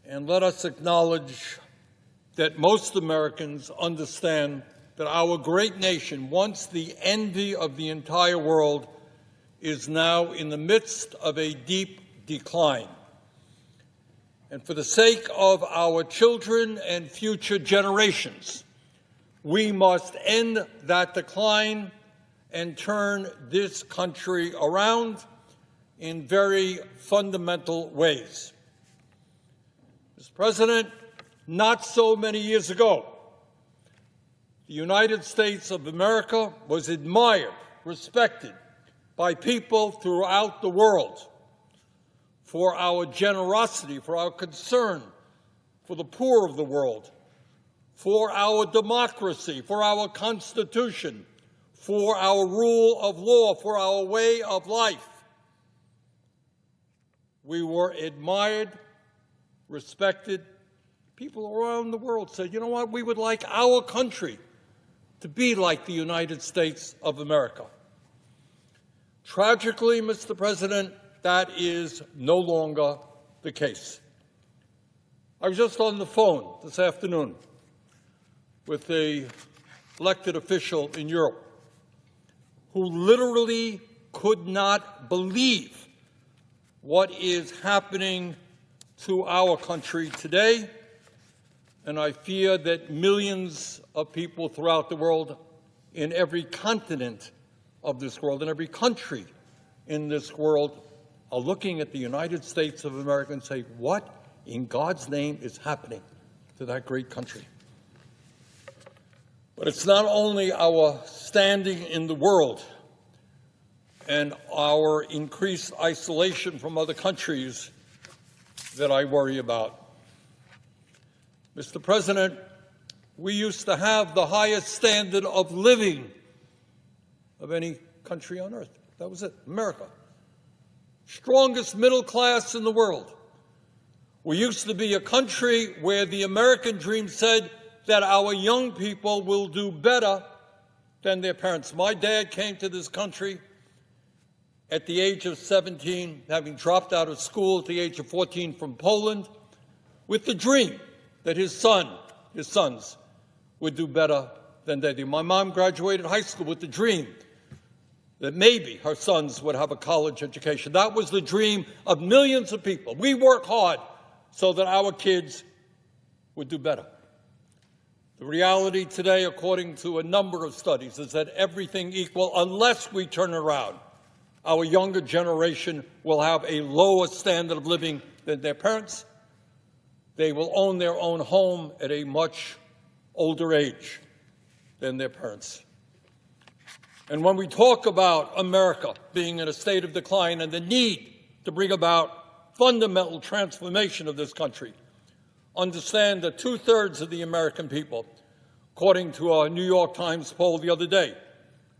And let us acknowledge that most Americans understand that our great nation, once the envy of the entire world, is now in the midst of a deep decline. And for the sake of our children and future generations, we must end that decline and turn this country around in very fundamental ways. Mr. President, not so many years ago, the United States of America was admired, respected by people throughout the world for our generosity, for our concern for the poor of the world, for our democracy, for our Constitution, for our rule of law, for our way of life. We were admired, respected. People around the world said, you know what, we would like our country to be like the United States of America. Tragically, Mr. President, that is no longer the case. I was just on the phone this afternoon with an elected official in Europe who literally could not believe what is happening to our country today, and I fear that millions of people throughout the world, in every continent of this world, in every country in this world, are looking at the United States of America and say, what in God's name is happening to that great country? But it's not only our standing in the world and our increased isolation from other countries that I worry about. Mr. President, we used to have the highest standard of living of any country on earth. That was it, America. Strongest middle class in the world. We used to be a country where the American dream said that our young people will do better than their parents. My dad came to this country at the age of 17, having dropped out of school at the age of 14 from Poland, with the dream that his sons would do better than they did. My mom graduated high school with the dream that maybe her sons would have a college education. That was the dream of millions of people. We work hard so that our kids would do better. The reality today, according to a number of studies, is that everything equal, unless we turn around, our younger generation will have a lower standard of living than their parents. They will own their own home at a much older age than their parents. And when we talk about America being in a state of decline and the need to bring about fundamental transformation of this country, understand that 2/3 of the American people, according to a New York Times poll the other day,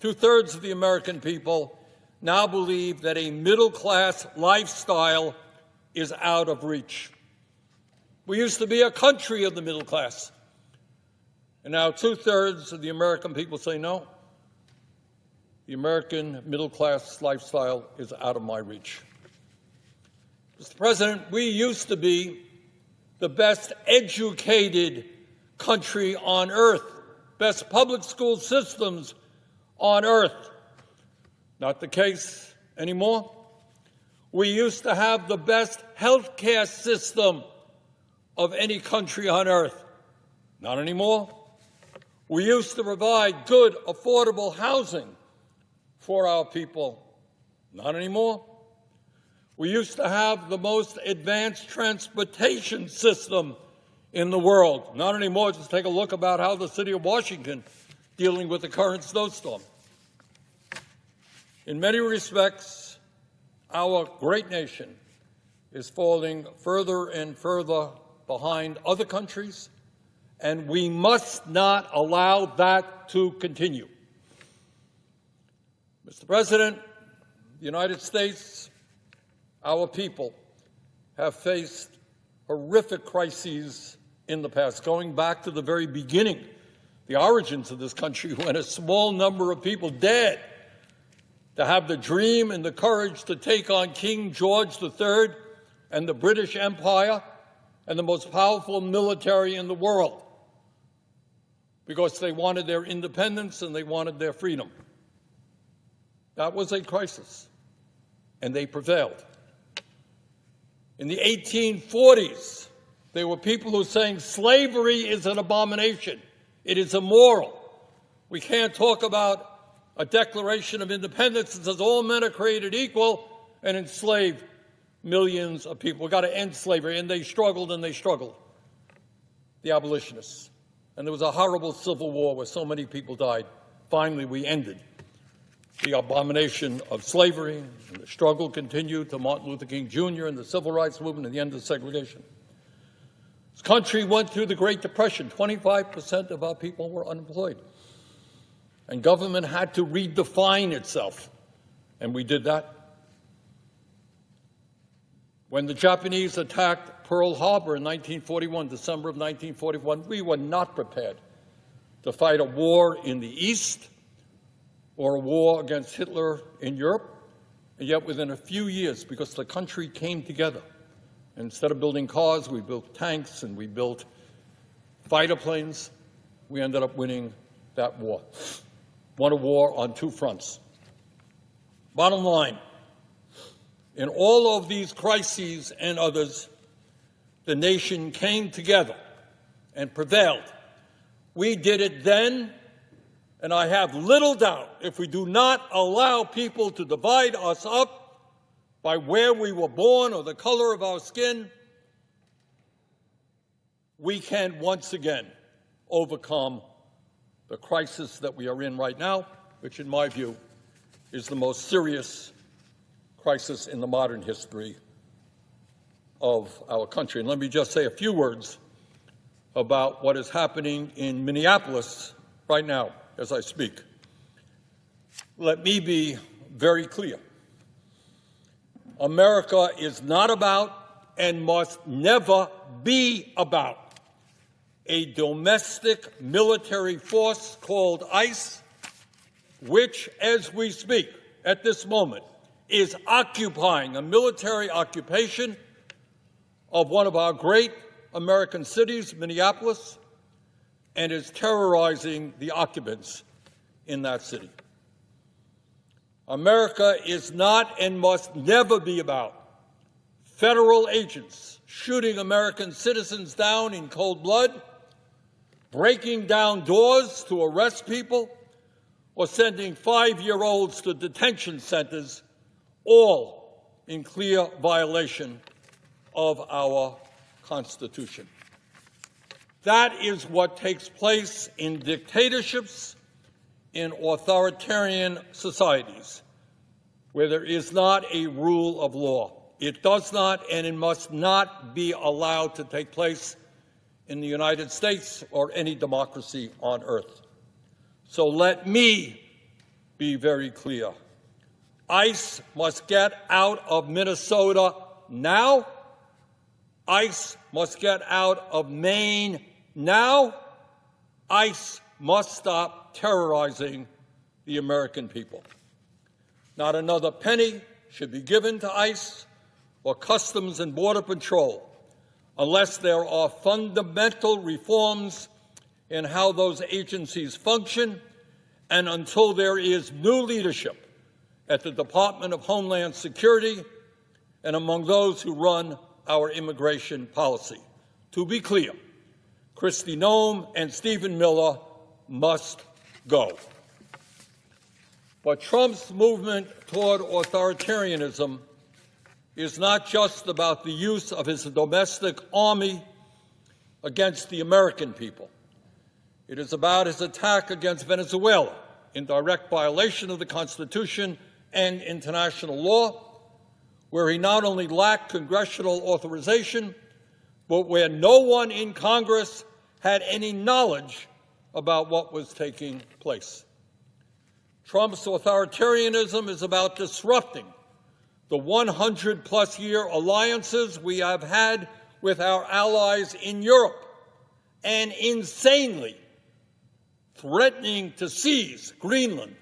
2/3 of the American people now believe that a middle-class lifestyle is out of reach. We used to be a country of the middle class, and now 2/3 of the American people say, no, the American middle-class lifestyle is out of my reach. Mr. President, we used to be the best educated country on earth, best public school systems on earth. Not the case anymore. We used to have the best health care system of any country on earth. Not anymore. We used to provide good, affordable housing for our people. Not anymore. We used to have the most advanced transportation system in the world. Not anymore. Just take a look about how the city of Washington dealing with the current snowstorm. In many respects, our great nation is falling further and further behind other countries, and we must not allow that to continue. Mr. President, the United States, our people have faced horrific crises in the past, going back to the very beginning, the origins of this country, when a small number of people dared to have the dream and the courage to take on King George III and the British Empire and the most powerful military in the world because they wanted their independence and they wanted their freedom. That was a crisis, and they prevailed. In the 1840s, there were people who were saying slavery is an abomination. It is immoral. We can't talk about a Declaration of Independence that says all men are created equal and enslave millions of people. We've got to end slavery. And they struggled and they struggled, the abolitionists. And there was a horrible civil war where so many people died. Finally, we ended the abomination of slavery, and the struggle continued to Martin Luther King Jr. and the Civil Rights Movement and the end of segregation. This country went through the Great Depression. 25% of our people were unemployed. And government had to redefine itself, and we did that. When the Japanese attacked Pearl Harbor in 1941, December of 1941, we were not prepared to fight a war in the East or a war against Hitler in Europe, and yet within a few years, because the country came together, instead of building cars, we built tanks and we built fighter planes, we ended up winning that war. Won a war on two fronts. Bottom line, in all of these crises and others, the nation came together and prevailed. We did it then, and I have little doubt if we do not allow people to divide us up by where we were born or the color of our skin, we can once again overcome the crisis that we are in right now, which in my view is the most serious crisis in the modern history of our country. And let me just say a few words about what is happening in Minneapolis right now as I speak. Let me be very clear. America is not about and must never be about a domestic military force called ICE, which, as we speak at this moment, is occupying a military occupation of one of our great American cities, Minneapolis, and is terrorizing the occupants in that city. America is not and must never be about federal agents shooting American citizens down in cold blood, breaking down doors to arrest people, or sending 5-year-olds to detention centers, all in clear violation of our Constitution. That is what takes place in dictatorships, in authoritarian societies, where there is not a rule of law. It does not and it must not be allowed to take place in the United States or any democracy on earth. So let me be very clear. ICE must get out of Minnesota now. ICE must get out of Maine now. ICE must stop terrorizing the American people. Not another penny should be given to ICE or Customs and Border Patrol unless there are fundamental reforms in how those agencies function and until there is new leadership at the Department of Homeland Security and among those who run our immigration policy. To be clear, Kristi Noem and Stephen Miller must go. But Trump's movement toward authoritarianism is not just about the use of his domestic army against the American people. It is about his attack against Venezuela in direct violation of the Constitution and international law, where he not only lacked congressional authorization, but where no one in Congress had any knowledge about what was taking place. Trump's authoritarianism is about disrupting the 100-plus year alliances we have had with our allies in Europe and insanely threatening to seize Greenland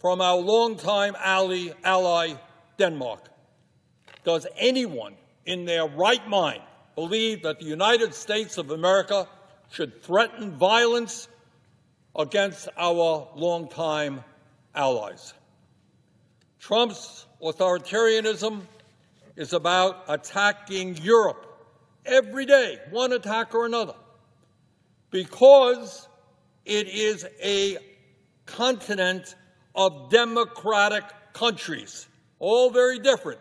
from our longtime ally, Denmark. Does anyone in their right mind believe that the United States of America should threaten violence against our longtime allies. Trump's authoritarianism is about attacking Europe every day, one attack or another, because it is a continent of democratic countries, all very different,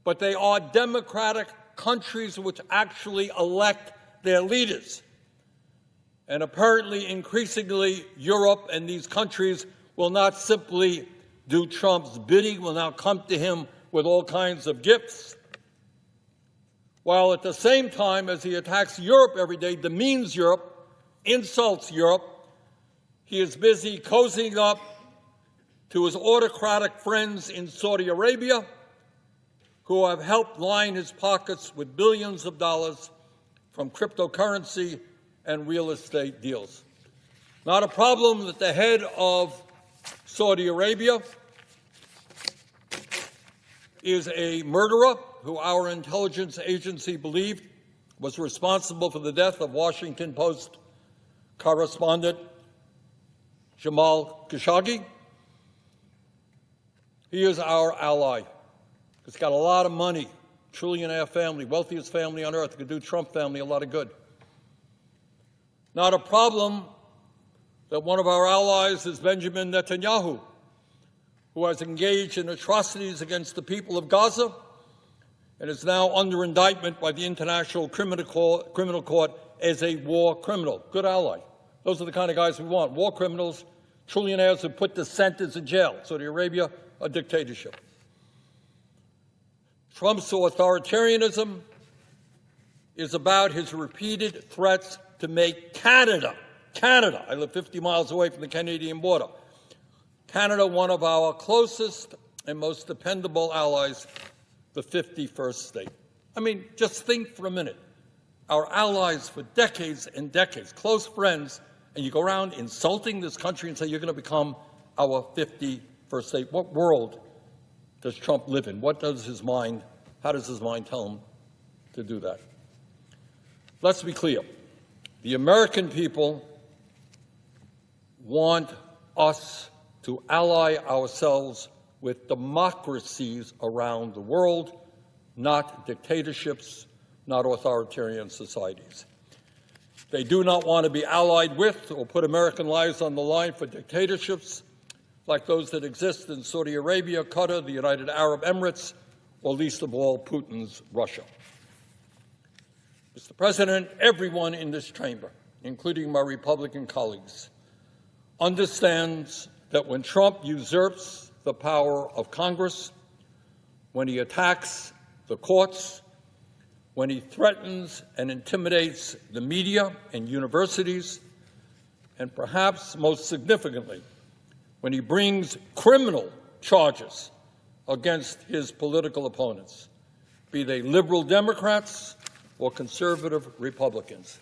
but they are democratic countries which actually elect their leaders. And apparently, increasingly, Europe and these countries will not simply do Trump's bidding, will now come to him with all kinds of gifts, while at the same time, as he attacks Europe every day, demeans Europe, insults Europe, he is busy cozying up to his autocratic friends in Saudi Arabia, who have helped line his pockets with billions of dollars from cryptocurrency and real estate deals. Not a problem that the head of Saudi Arabia is a murderer who our intelligence agency believed was responsible for the death of Washington Post correspondent Jamal Khashoggi. He is our ally. He's got a lot of money, trillionaire family, wealthiest family on earth, could do Trump family a lot of good. Not a problem that one of our allies is Benjamin Netanyahu, who has engaged in atrocities against the people of Gaza and is now under indictment by the International Criminal Court as a war criminal. Good ally. Those are the kind of guys we want, war criminals, trillionaires who put dissenters in jail. Saudi Arabia, a dictatorship. Trump's authoritarianism is about his repeated threats to make Canada, I live 50 miles away from the Canadian border, Canada one of our closest and most dependable allies, the 51st state. I mean, just think for a minute. Our allies for decades and decades, close friends, and you go around insulting this country and say you're going to become our 51st state. What world does Trump live in? What does his mind, how does his mind tell him to do that? Let's be clear. The American people want us to ally ourselves with democracies around the world, not dictatorships, not authoritarian societies. They do not want to be allied with or put American lives on the line for dictatorships like those that exist in Saudi Arabia, Qatar, the United Arab Emirates, or least of all, Putin's Russia. Mr. President, everyone in this chamber, including my Republican colleagues, understands that when Trump usurps the power of Congress, when he attacks the courts, when he threatens and intimidates the media and universities, and perhaps most significantly, when he brings criminal charges against his political opponents, be they liberal Democrats or conservative Republicans,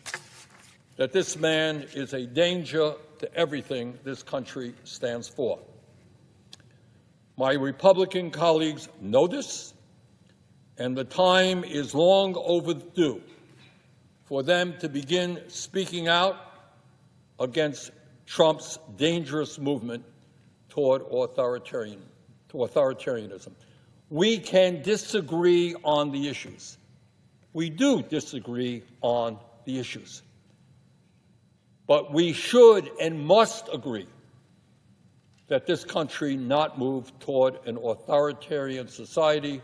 that this man is a danger to everything this country stands for. My Republican colleagues know this, and the time is long overdue for them to begin speaking out against Trump's dangerous movement toward authoritarianism. We can disagree on the issues. We do disagree on the issues. But we should and must agree that this country not move toward an authoritarian society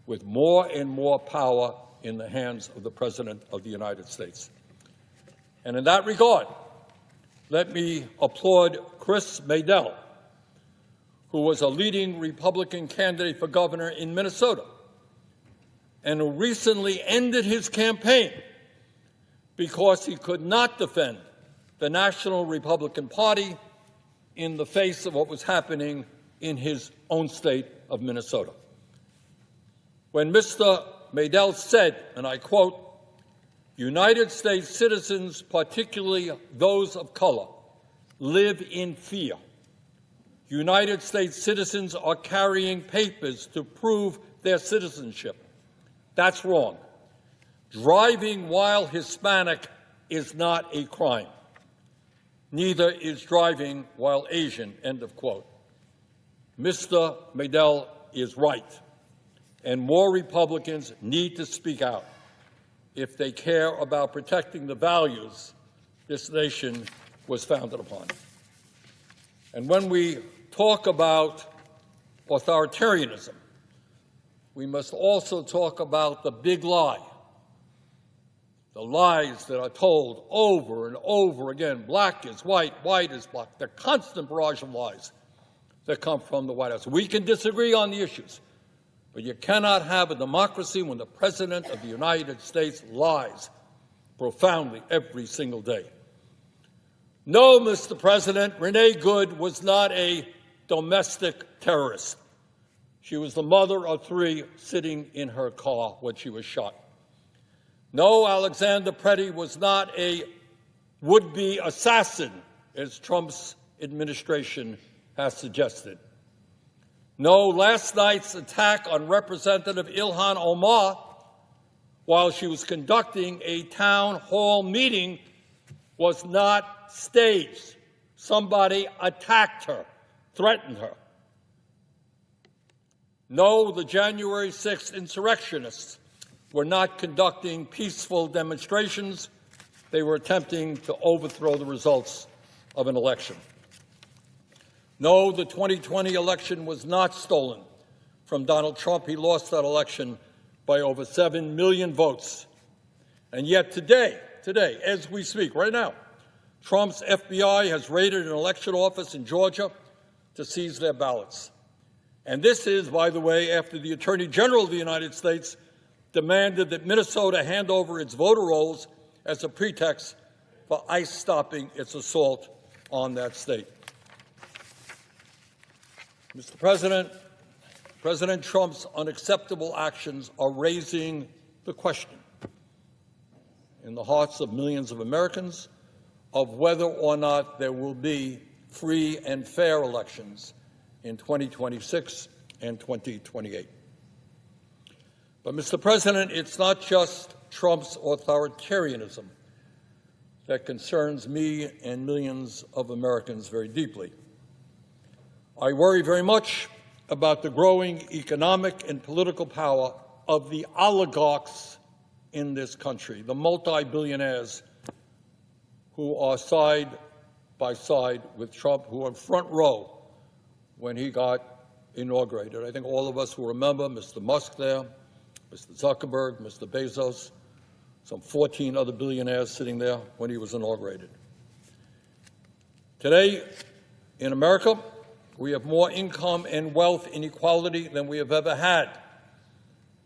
with more and more power in the hands of the President of the United States. And in that regard, let me applaud Chris Madell, who was a leading Republican candidate for governor in Minnesota and who recently ended his campaign because he could not defend the National Republican Party in the face of what was happening in his own state of Minnesota. When Mr. Madell said, and I quote, "United States citizens, particularly those of color, live in fear. United States citizens are carrying papers to prove their citizenship. That's wrong. Driving while Hispanic is not a crime. Neither is driving while Asian, end of quote. Mr. Medell is right, and more Republicans need to speak out if they care about protecting the values this nation was founded upon. And when we talk about authoritarianism, we must also talk about the big lie, the lies that are told over and over again. Black is white, white is black, the constant barrage of lies that come from the White House. We can disagree on the issues, but you cannot have a democracy when the President of the United States lies profoundly every single day. No, Mr. President, Renee Good was not a domestic terrorist. She was the mother of 3 sitting in her car when she was shot. No, Alexander Petty was not a would-be assassin, as Trump's administration has suggested. No, last night's attack on Representative Ilhan Omar while she was conducting a town hall meeting was not staged. Somebody attacked her, threatened her. No, the January 6th insurrectionists were not conducting peaceful demonstrations. They were attempting to overthrow the results of an election. No, the 2020 election was not stolen from Donald Trump. He lost that election by over 7 million votes. And yet today, as we speak, right now, Trump's FBI has raided an election office in Georgia to seize their ballots. And this is, by the way, after the Attorney General of the United States demanded that Minnesota hand over its voter rolls as a pretext for ICE stopping its assault on that state. Mr. President, President Trump's unacceptable actions are raising the question in the hearts of millions of Americans of whether or not there will be free and fair elections in 2026 and 2028. But, Mr. President, it's not just Trump's authoritarianism that concerns me and millions of Americans very deeply. I worry very much about the growing economic and political power of the oligarchs in this country, the multi-billionaires who are side by side with Trump, who are front row when he got inaugurated. I think all of us will remember Mr. Musk there, Mr. Zuckerberg, Mr. Bezos, some 14 other billionaires sitting there when he was inaugurated. Today, in America, we have more income and wealth inequality than we have ever had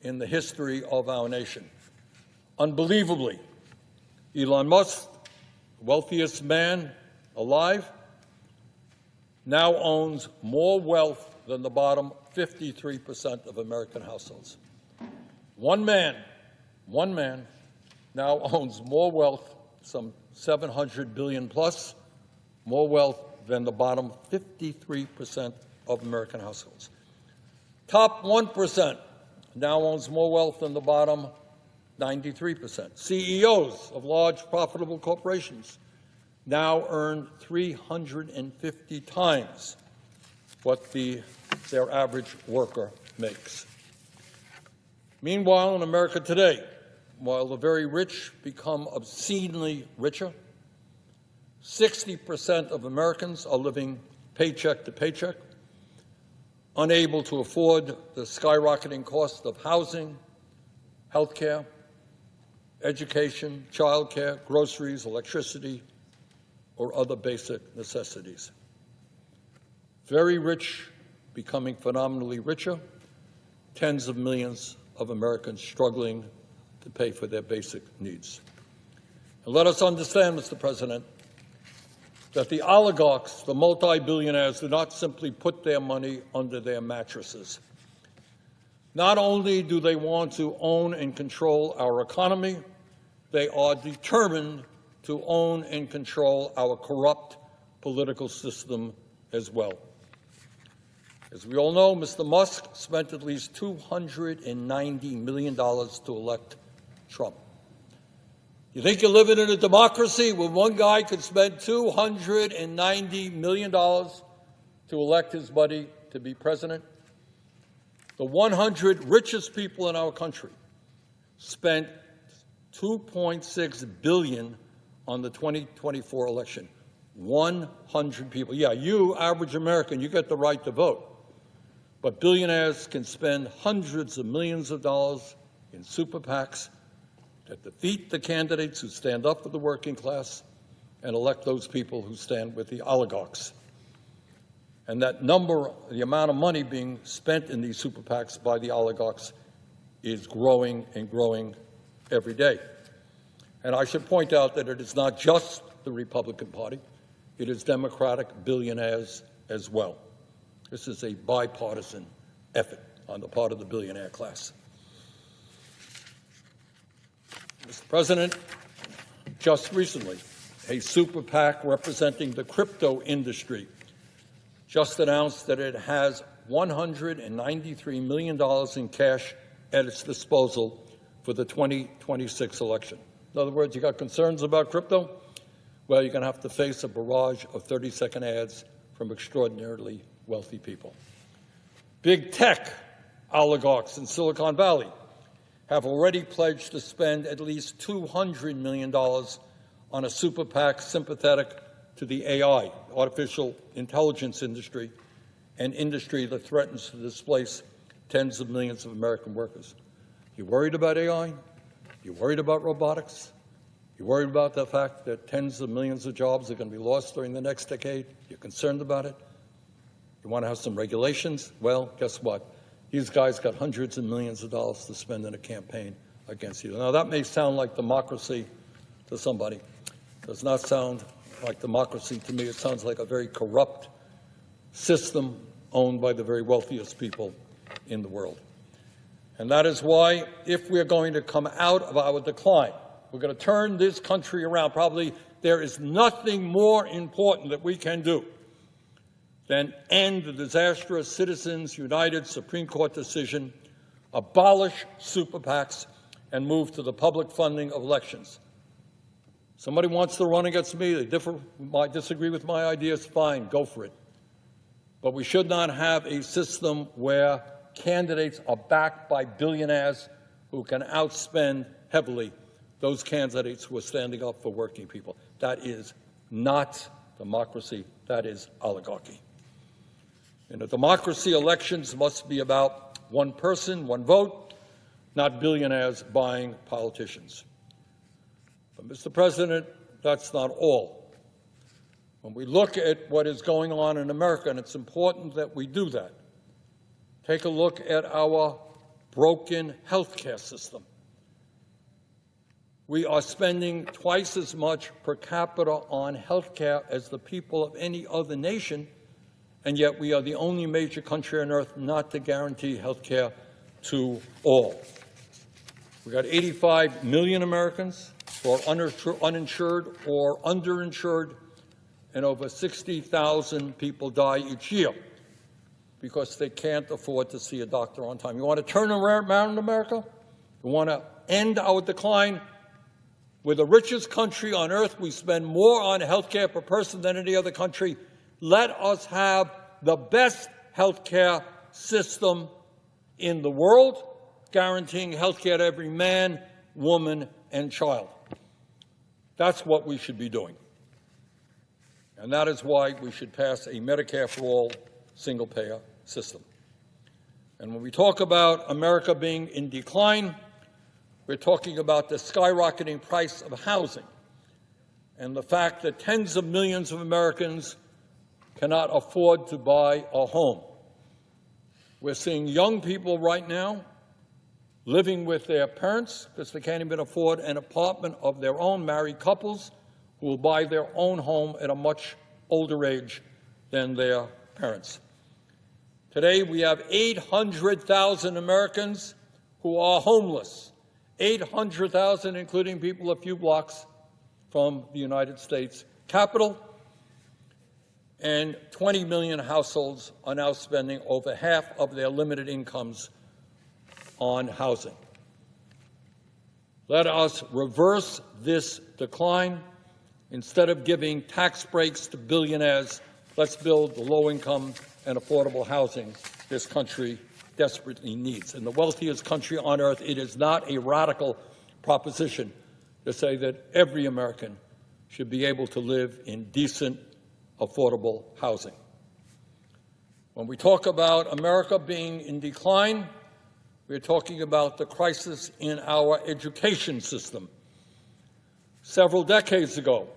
in the history of our nation. Unbelievably, Elon Musk, the wealthiest man alive, now owns more wealth than the bottom 53% of American households. One man now owns more wealth, some $700 billion plus, more wealth than the bottom 53% of American households. Top 1% now owns more wealth than the bottom 93%. CEOs of large profitable corporations now earn 350 times what their average worker makes. Meanwhile, in America today, while the very rich become obscenely richer, 60% of Americans are living paycheck to paycheck, unable to afford the skyrocketing cost of housing, health care, education, child care, groceries, electricity, or other basic necessities. Very rich becoming phenomenally richer, tens of millions of Americans struggling to pay for their basic needs. And let us understand, Mr. President, that the oligarchs, the multi-billionaires, do not simply put their money under their mattresses. Not only do they want to own and control our economy, they are determined to own and control our corrupt political system as well. As we all know, Mr. Musk spent at least $290 million to elect Trump. You think you're living in a democracy when one guy could spend $290 million to elect his buddy to be president? The 100 richest people in our country spent $2.6 billion on the 2024 election. 100 people. Yeah, you, average American, you get the right to vote. But billionaires can spend hundreds of millions of dollars in super PACs that defeat the candidates who stand up for the working class and elect those people who stand with the oligarchs. And that number, the amount of money being spent in these super PACs by the oligarchs is growing and growing every day. And I should point out that it is not just the Republican Party. It is Democratic billionaires as well. This is a bipartisan effort on the part of the billionaire class. Mr. President, just recently, a super PAC representing the crypto industry just announced that it has $193 million in cash at its disposal for the 2026 election. In other words, you got concerns about crypto? Well, you're going to have to face a barrage of 30-second ads from extraordinarily wealthy people. Big tech oligarchs in Silicon Valley have already pledged to spend at least $200 million on a super PAC sympathetic to the AI, artificial intelligence industry, an industry that threatens to displace tens of millions of American workers. You worried about AI? You worried about robotics? You worried about the fact that tens of millions of jobs are going to be lost during the next decade? You're concerned about it? You want to have some regulations? Well, guess what? These guys got hundreds of millions of dollars to spend in a campaign against you. Now, that may sound like democracy to somebody. It does not sound like democracy to me. It sounds like a very corrupt system owned by the very wealthiest people in the world. And that is why, if we're going to come out of our decline, we're going to turn this country around, probably there is nothing more important that we can do than end the disastrous Citizens United Supreme Court decision, abolish super PACs, and move to the public funding of elections. Somebody wants to run against me, they disagree with my ideas, fine, go for it. But we should not have a system where candidates are backed by billionaires who can outspend heavily those candidates who are standing up for working people. That is not democracy, that is oligarchy. In a democracy, elections must be about one person, one vote, not billionaires buying politicians. But, Mr. President, that's not all. When we look at what is going on in America, and it's important that we do that, take a look at our broken health care system. We are spending twice as much per capita on health care as the people of any other nation, and yet we are the only major country on earth not to guarantee health care to all. We've got 85 million Americans who are uninsured or underinsured, and over 60,000 people die each year because they can't afford to see a doctor on time. You want to turn around America? You want to end our decline? We're the richest country on earth. We spend more on health care per person than any other country. Let us have the best health care system in the world, guaranteeing health care to every man, woman, and child. That's what we should be doing. And that is why we should pass a Medicare-for-all single-payer system. And when we talk about America being in decline, we're talking about the skyrocketing price of housing and the fact that tens of millions of Americans cannot afford to buy a home. We're seeing young people right now living with their parents because they can't even afford an apartment of their own, married couples who will buy their own home at a much older age than their parents. Today, we have 800,000 Americans who are homeless. 800,000, including people a few blocks from the United States Capitol. And 20 million households are now spending over half of their limited incomes on housing. Let us reverse this decline. Instead of giving tax breaks to billionaires, let's build the low-income and affordable housing this country desperately needs. In the wealthiest country on earth, it is not a radical proposition to say that every American should be able to live in decent, affordable housing. When we talk about America being in decline, we're talking about the crisis in our education system. Several decades ago,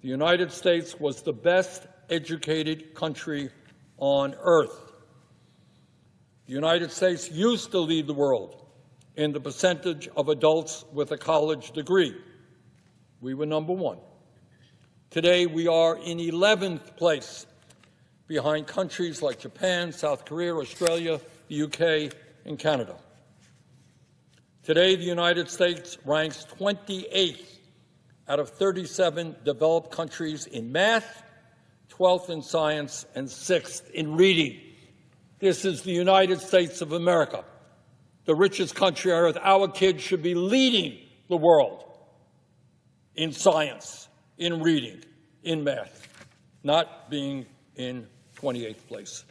the United States was the best educated country on earth. The United States used to lead the world in the percentage of adults with a college degree. We were number one. Today, we are in 11th place, behind countries like Japan, South Korea, Australia, the UK, and Canada. Today, the United States ranks 28th out of 37 developed countries in math, 12th in science, and 6th in reading. This is the United States of America, the richest country on earth. Our kids should be leading the world in science, in reading, in math, not being in 28th place.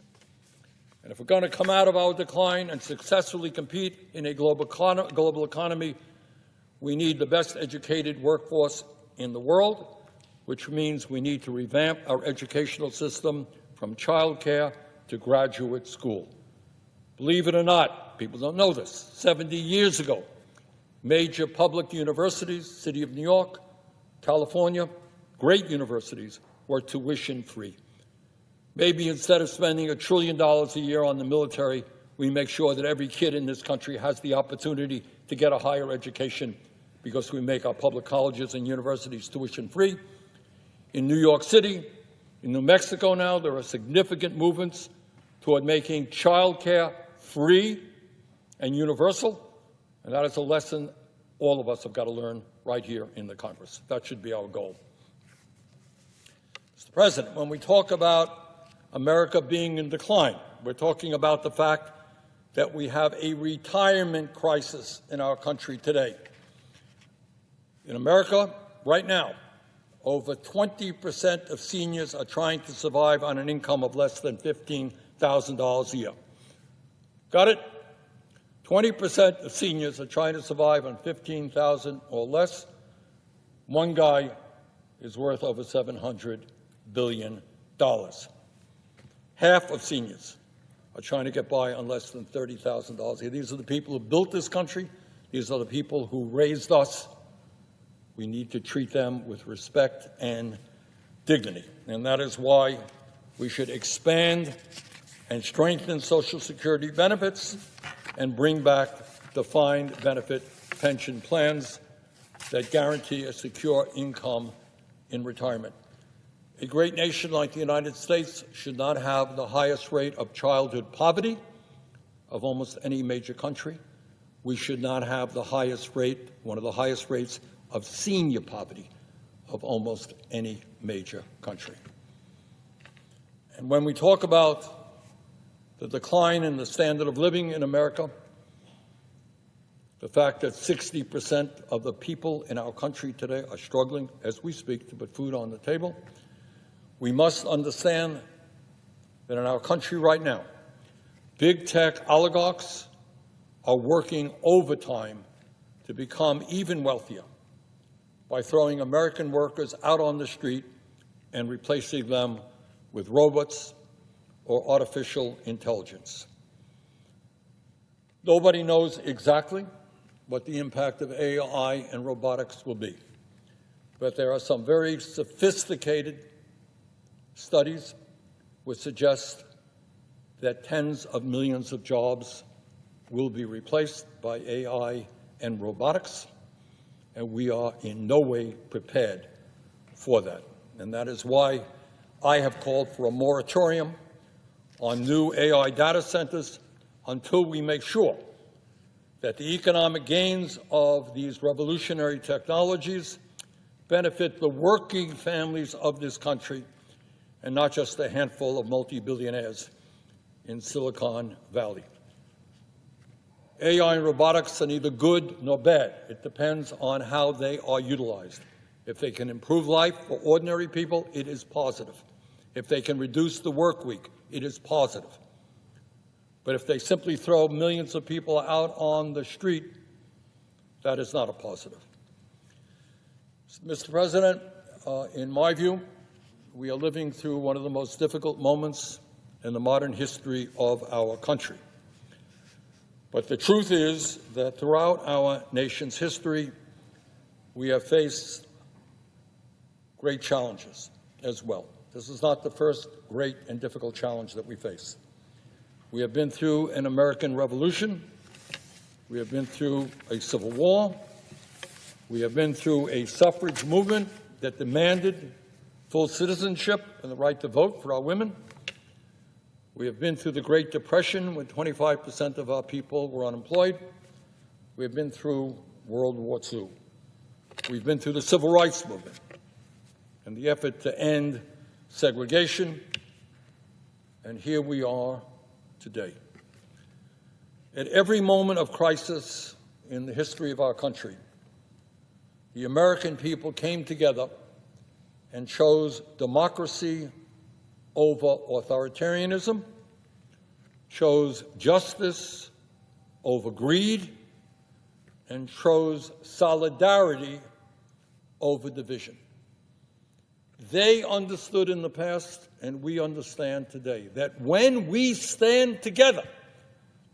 And if we're going to come out of our decline and successfully compete in a global economy, we need the best educated workforce in the world, which means we need to revamp our educational system from childcare to graduate school. Believe it or not, people don't know this, 70 years ago, major public universities, City of New York, California, great universities, were tuition-free. Maybe instead of spending $1 trillion a year on the military, we make sure that every kid in this country has the opportunity to get a higher education because we make our public colleges and universities tuition-free. In New York City, in New Mexico now, there are significant movements toward making childcare free and universal, and that is a lesson all of us have got to learn right here in the Congress. That should be our goal. Mr. President, when we talk about America being in decline, we're talking about the fact that we have a retirement crisis in our country today. In America, right now, over 20% of seniors are trying to survive on an income of less than $15,000 a year. Got it? 20% of seniors are trying to survive on $15,000 or less. One guy is worth over $700 billion. Half of seniors are trying to get by on less than $30,000 a year. These are the people who built this country. These are the people who raised us. We need to treat them with respect and dignity. And that is why we should expand and strengthen Social Security benefits and bring back defined benefit pension plans that guarantee a secure income in retirement. A great nation like the United States should not have the highest rate of childhood poverty of almost any major country. We should not have the highest rate, one of the highest rates of senior poverty of almost any major country. And when we talk about the decline in the standard of living in America, the fact that 60% of the people in our country today are struggling, as we speak, to put food on the table, we must understand that in our country right now, big tech oligarchs are working overtime to become even wealthier by throwing American workers out on the street and replacing them with robots or artificial intelligence. Nobody knows exactly what the impact of AI and robotics will be, but there are some very sophisticated studies which suggest that tens of millions of jobs will be replaced by AI and robotics, and we are in no way prepared for that. And that is why I have called for a moratorium on new AI data centers until we make sure that the economic gains of these revolutionary technologies benefit the working families of this country and not just a handful of multi-billionaires in Silicon Valley. AI and robotics are neither good nor bad. It depends on how they are utilized. If they can improve life for ordinary people, it is positive. If they can reduce the work week, it is positive. But if they simply throw millions of people out on the street, that is not a positive. Mr. President, in my view, we are living through one of the most difficult moments in the modern history of our country. But the truth is that throughout our nation's history, we have faced great challenges as well. This is not the first great and difficult challenge that we face. We have been through an American Revolution. We have been through a civil war. We have been through a suffrage movement that demanded full citizenship and the right to vote for our women. We have been through the Great Depression when 25% of our people were unemployed. We have been through World War II. We've been through the Civil Rights Movement and the effort to end segregation. And here we are today. At every moment of crisis in the history of our country, the American people came together and chose democracy over authoritarianism, chose justice over greed, and chose solidarity over division. They understood in the past, and we understand today, that when we stand together,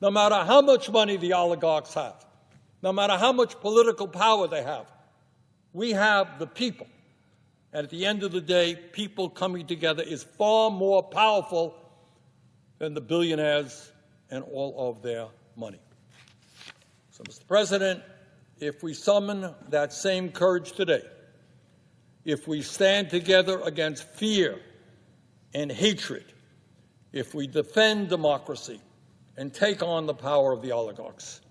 no matter how much money the oligarchs have, no matter how much political power they have, we have the people. And at the end of the day, people coming together is far more powerful than the billionaires and all of their money. So, Mr. President, if we summon that same courage today, if we stand together against fear and hatred, if we defend democracy and take on the power of the oligarchs,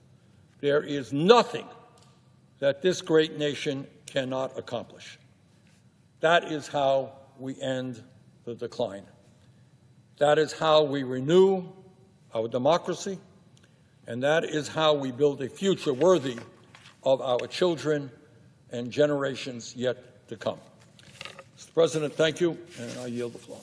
there is nothing that this great nation cannot accomplish. That is how we end the decline. That is how we renew our democracy, and that is how we build a future worthy of our children and generations yet to come. Mr. President, thank you, and I yield the floor.